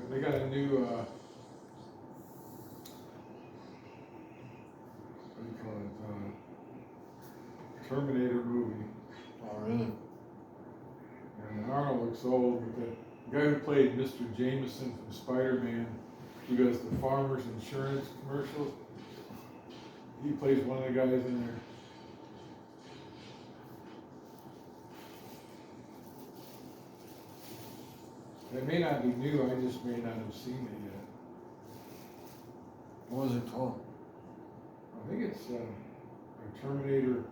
They got a new, what do you call it, Terminator movie. Oh, really? And Arnold looks old, but the guy who played Mr. Jamerson from Spider-Man, who does the Farmers Insurance commercials, he plays one of the guys in there. It may not be new, I just may not have seen it yet. What was it called? I think it's a Terminator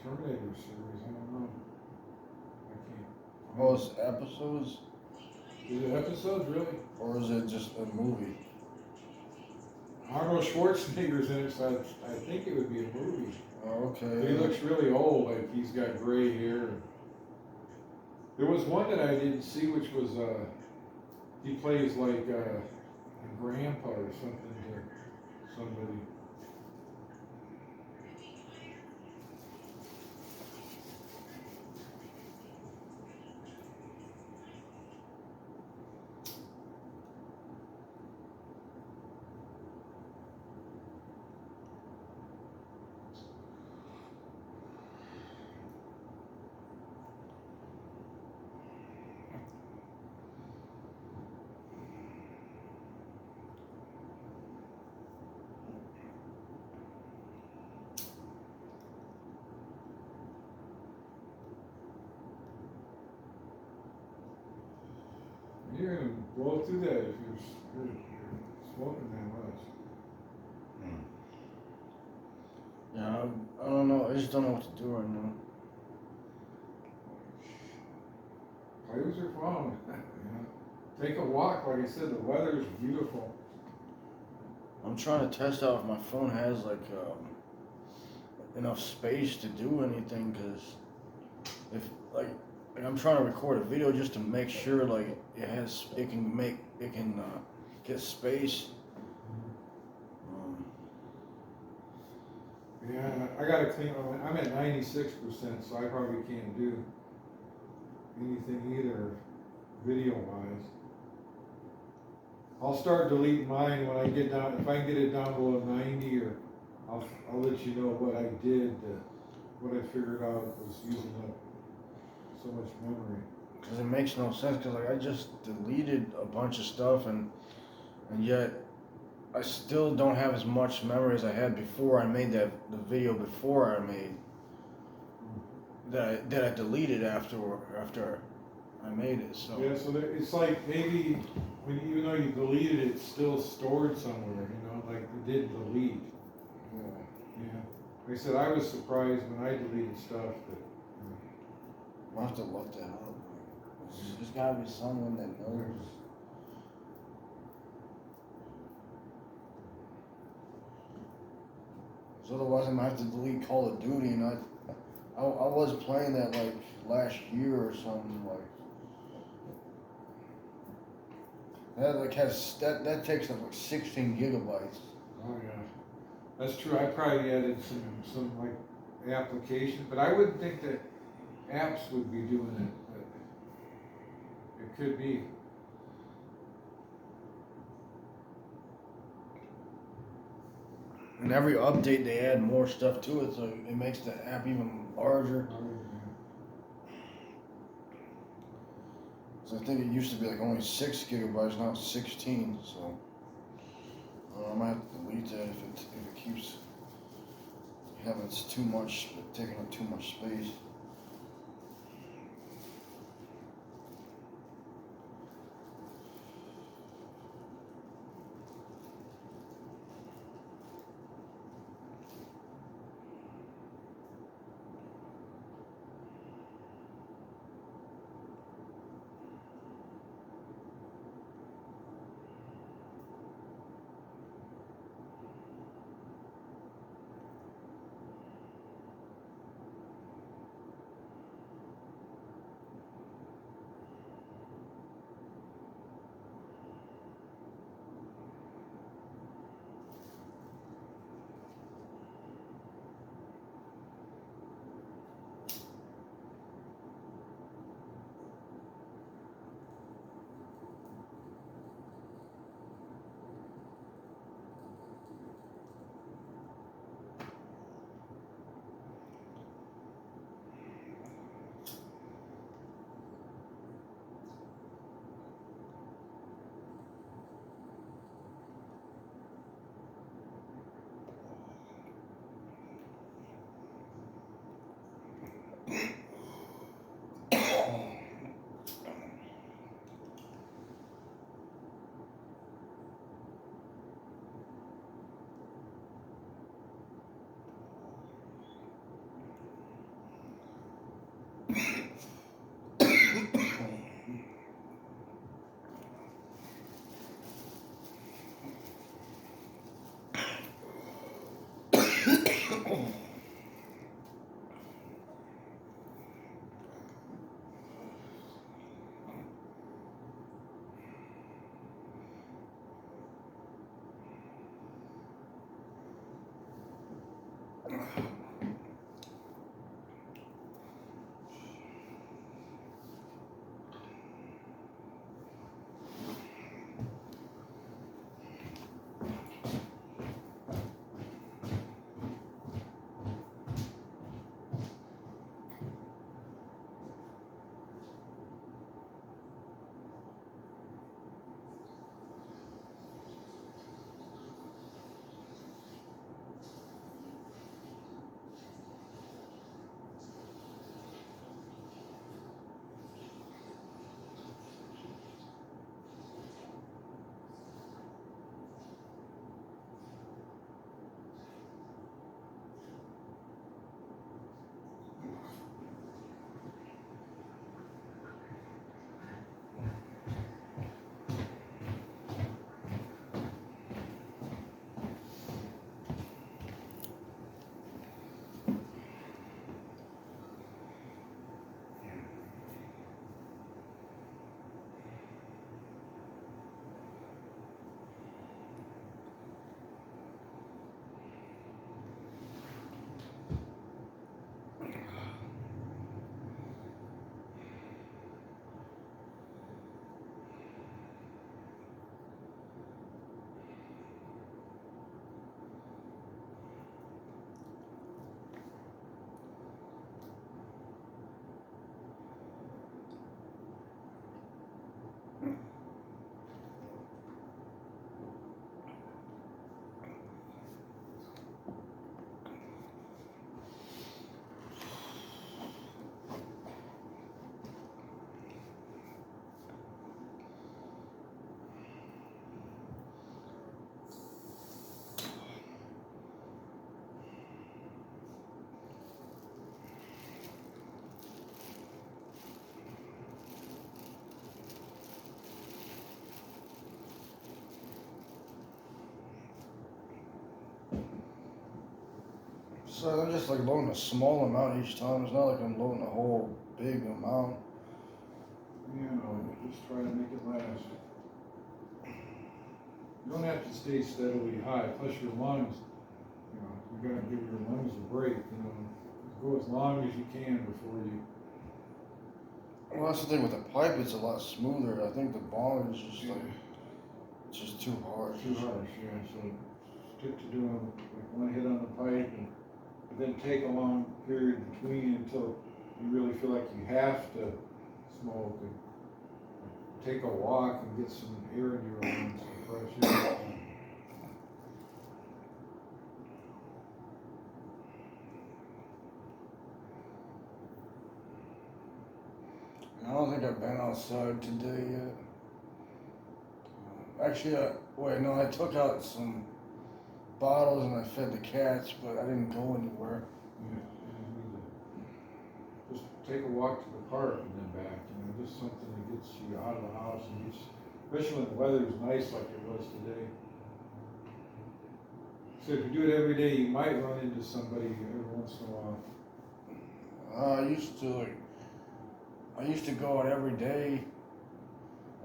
series, I don't know. I can't. Oh, it's episodes? Is it episodes, really? Or is it just a movie? Arnold Schwarzenegger's in it, so I think it would be a movie. Oh, okay. But he looks really old, like he's got gray hair. There was one that I didn't see, which was, he plays like a grandpa or something to somebody. You're gonna blow through that if you're smoking that much. Yeah, I don't know. I just don't know what to do right now. Play with your phone. Take a walk. Like I said, the weather is beautiful. I'm trying to test out if my phone has like enough space to do anything, because if like I'm trying to record a video just to make sure like it can get space. Yeah, I gotta clean. I'm at 96%, so I probably can't do anything either, video wise. I'll start deleting mine when I get down. If I can get it down below 90, or I'll let you know what I did. What I figured out was using up so much memory. Because it makes no sense. Because like I just deleted a bunch of stuff, and yet I still don't have as much memory as I had before I made the video before I made that I deleted after I made it. So yeah, so it's like maybe even though you deleted it, it's still stored somewhere. Like it did delete. Yeah. Like I said, I was surprised when I deleted stuff that. I'll have to look that up. There's gotta be someone that knows. So otherwise, I'm gonna have to delete Call of Duty, and I was playing that like last year or something like. That like that takes up like 16 gigabytes. Oh yeah, that's true. I probably added some like application, but I wouldn't think that apps would be doing it. But it could be. And every update they add more stuff to it, so it makes the app even larger. So I think it used to be like only 6 gigabytes, now it's 16. So I might have to delete that if it keeps having too much, taking up too much space. So I'm just like loading a small amount each time. It's not like I'm loading a whole big amount. You know, just try to make it last. You don't have to stay steadily high, plus your lungs, you know, you gotta give your lungs a break, you know. Go as long as you can before you. Well, that's the thing with the pipe, it's a lot smoother. I think the bong is just like, it's just too harsh. Too harsh, yeah, so stick to doing like one hit on the pipe and then take a long period between until you really feel like you have to smoke and take a walk and get some air in your lungs, some fresh air. I don't think I've been outside today yet. Actually, wait, no, I took out some bottles and I fed the cats, but I didn't go anywhere. Yeah, just take a walk to the park and then back, you know, just something that gets you out of the house and gets, especially when the weather is nice like it was today. So if you do it every day, you might run into somebody every once in a while. I used to go out every day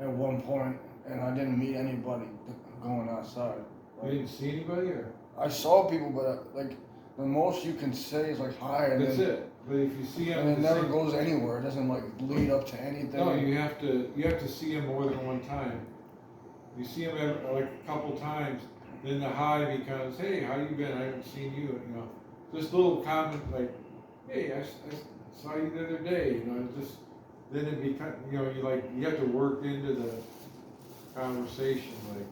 at one point, and I didn't meet anybody going outside. You didn't see anybody, or? I saw people, but like the most you can say is like hi, and That's then, it. But if you see them, and it never goes anywhere. It doesn't like lead up to anything. No, you have to see them more than one time. You see them like a couple times, then the hi becomes, hey, how you been? I haven't seen you. You know, just little comment like, hey, I saw you the other day. You know, just then it becomes, you know, you have to work into the conversation like,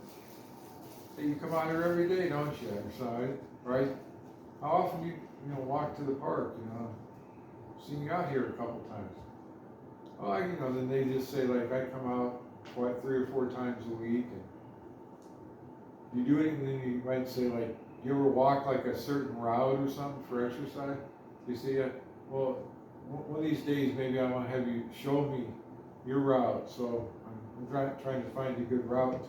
hey, you come out here every day, don't you? Exercise, right? How often do you walk to the park? You know, seen you out here a couple times. Oh, you know, then they just say like, I come out 3 or 4 times a week, and you do it, and then you might say like, you ever walk like a certain route or something for exercise? You see it? Well, one of these days, maybe I want to have you show me your route. So I'm trying to find a good route.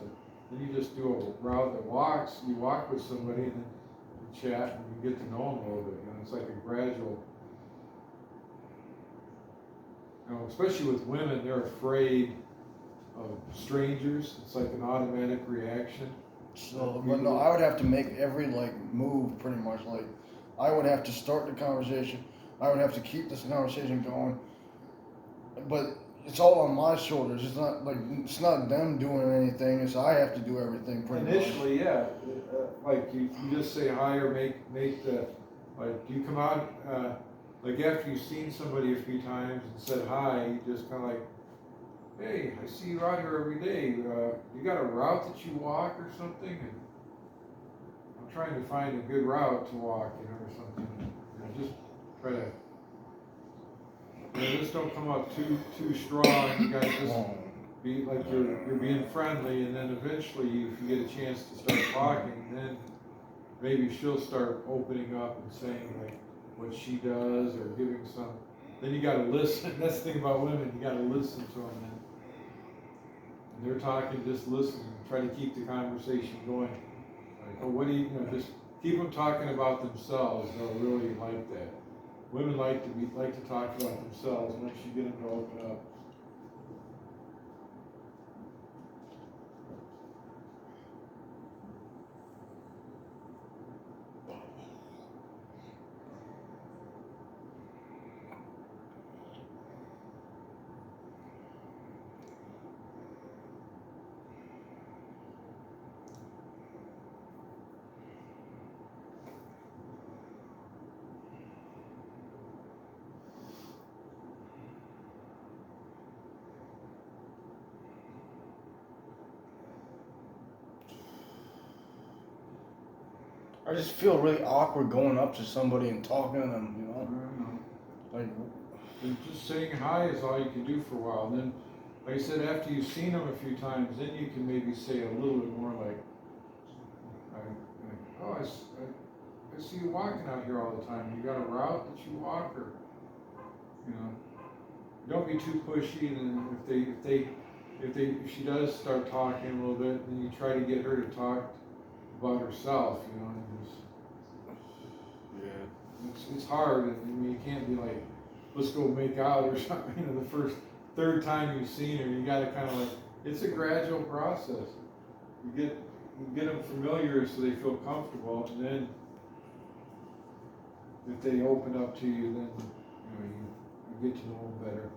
Then you just do a route that walks. You walk with somebody and then you chat and you get to know them a little bit. You know, it's like a gradual. You know, especially with women, they're afraid of strangers. It's like an automatic reaction. So, but no, I would have to make every like move pretty much. Like, I would have to start the conversation. I would have to keep this conversation going. But it's all on my shoulders. It's not like it's not them doing anything. It's I have to do everything pretty Initially, much. yeah, like you just say hi or make the like you come out like after you've seen somebody a few times and said hi, you just kind of like, hey, I see you out here every day. You got a route that you walk or something? And I'm trying to find a good route to walk, you know, or something. And just try to. Just don't come out too strong. You guys just be like you're being friendly, and then eventually, if you get a chance to start talking, then maybe she'll start opening up and saying like what she does or giving some. Then you got to listen. That's the thing about women. You got to listen to them. And they're talking, just listen. Try to keep the conversation going. Like, oh, what do you know? Just keep them talking about themselves. They'll really like that. Women like to talk about themselves once you get them to open up. I just feel really awkward going up to somebody and talking to them, you know? Like, and just saying hi is all you can do for a while. And then, like I said, after you've seen them a few times, then you can maybe say a little bit more like, oh, I see you walking out here all the time. You got a route that you walk, or, you know, don't be too pushy. And if she does start talking a little bit, then you try to get her to talk about herself, you know. And just, yeah, it's hard, and I mean, you can't be like, let's go make out or something. You know, the third time you've seen her, you got to kind of like, it's a gradual process. You get them familiar so they feel comfortable, and then if they open up to you, then you get to know them better.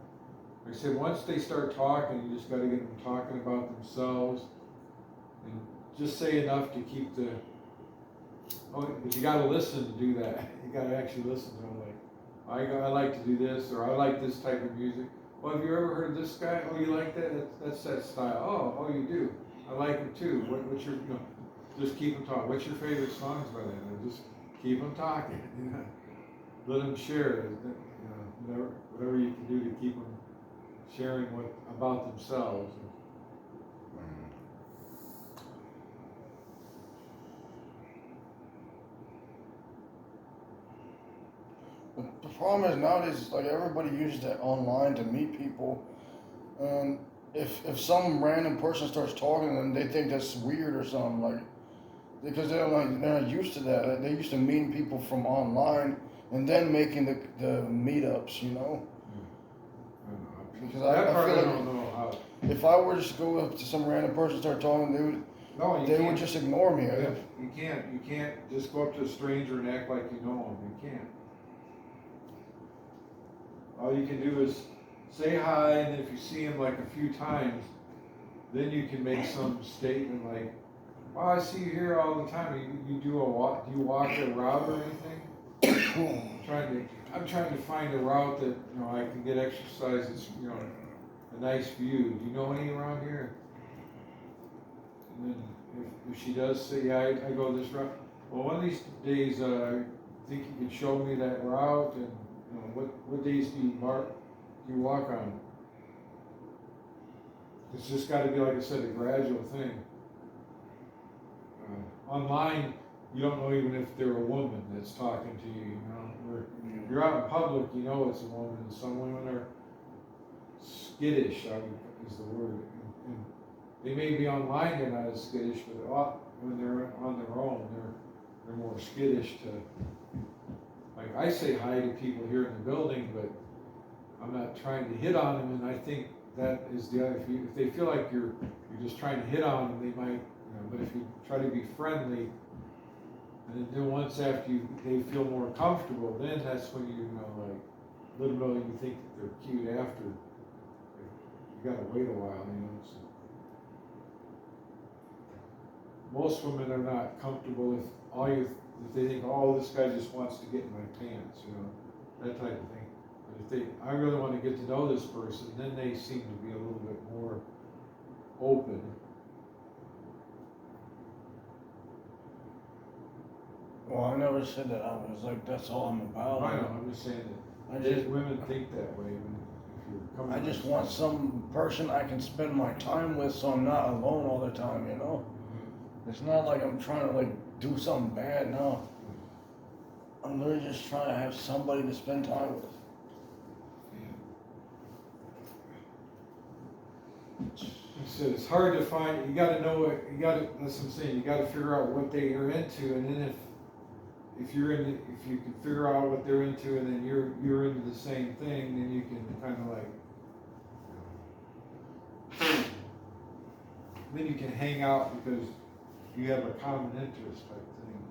Like I said, once they start talking, you just got to get them talking about themselves, and just say enough to keep the. Oh, but you got to listen to do that. You got to actually listen to them. Like, I like to do this, or I like this type of music. Well, have you ever heard of this guy? Oh, you like that? That's that style. Oh, you do. I like him too. What's your, just keep them talking. What's your favorite songs by them? And just keep them talking. You know, let them share. Whatever you can do to keep them sharing about themselves. the problem is nowadays, like everybody uses that online to meet people, and if some random person starts talking to them, they think that's weird or something, like, because they're not used to that. They're used to meeting people from online and then making the meetups, you know. Because I feel like don't know how. if I were just to go up to some random person and start talking, they would just ignore me. You can't just go up to a stranger and act like you know them. You can't. All you can do is say hi, and then if you see him like a few times, then you can make some statement like, "Oh, I see you here all the time. You do a walk? Do you walk a route or anything?" I'm trying to find a route that I can get exercise. It's a nice view. Do you know any around here? And then if she does say, "Yeah, I go this route," well, one of these days, I think you can show me that route, and what days do you walk on? It's just got to be, like I said, a gradual thing. Online, you don't know even if they're a woman that's talking to you, you know. Where you're out in public, you know it's a woman. Some women are skittish, is the word. And they may be online, they're not as skittish, but when they're on their own, they're more skittish to, like, I say hi to people here in the building, but I'm not trying to hit on them, and I think that is the other, if they feel like you're just trying to hit on them, they might, you know, but if you try to be friendly, and then once after they feel more comfortable, then that's when you know, like, little know you think that they're cute after. You gotta wait a while, you know. So. Most women are not comfortable if they think, oh, this guy just wants to get in my pants, you know, that type of thing. But if I really want to get to know this person, then they seem to be a little bit more open. Well, I never said that. I was like, that's all I'm about. I know, I'm just saying that women think that way when if you're coming. I just want some person I can spend my time with, so I'm not alone all the time, you know? It's not like I'm trying to like do something bad, no. I'm literally just trying to have somebody to spend time with. He said it's hard to find. You got to know what you got to. That's what I'm saying. You got to figure out what they are into, and then if you can figure out what they're into, and then you're into the same thing, then you can kind of like. Then you can hang out because you have a common interest type thing.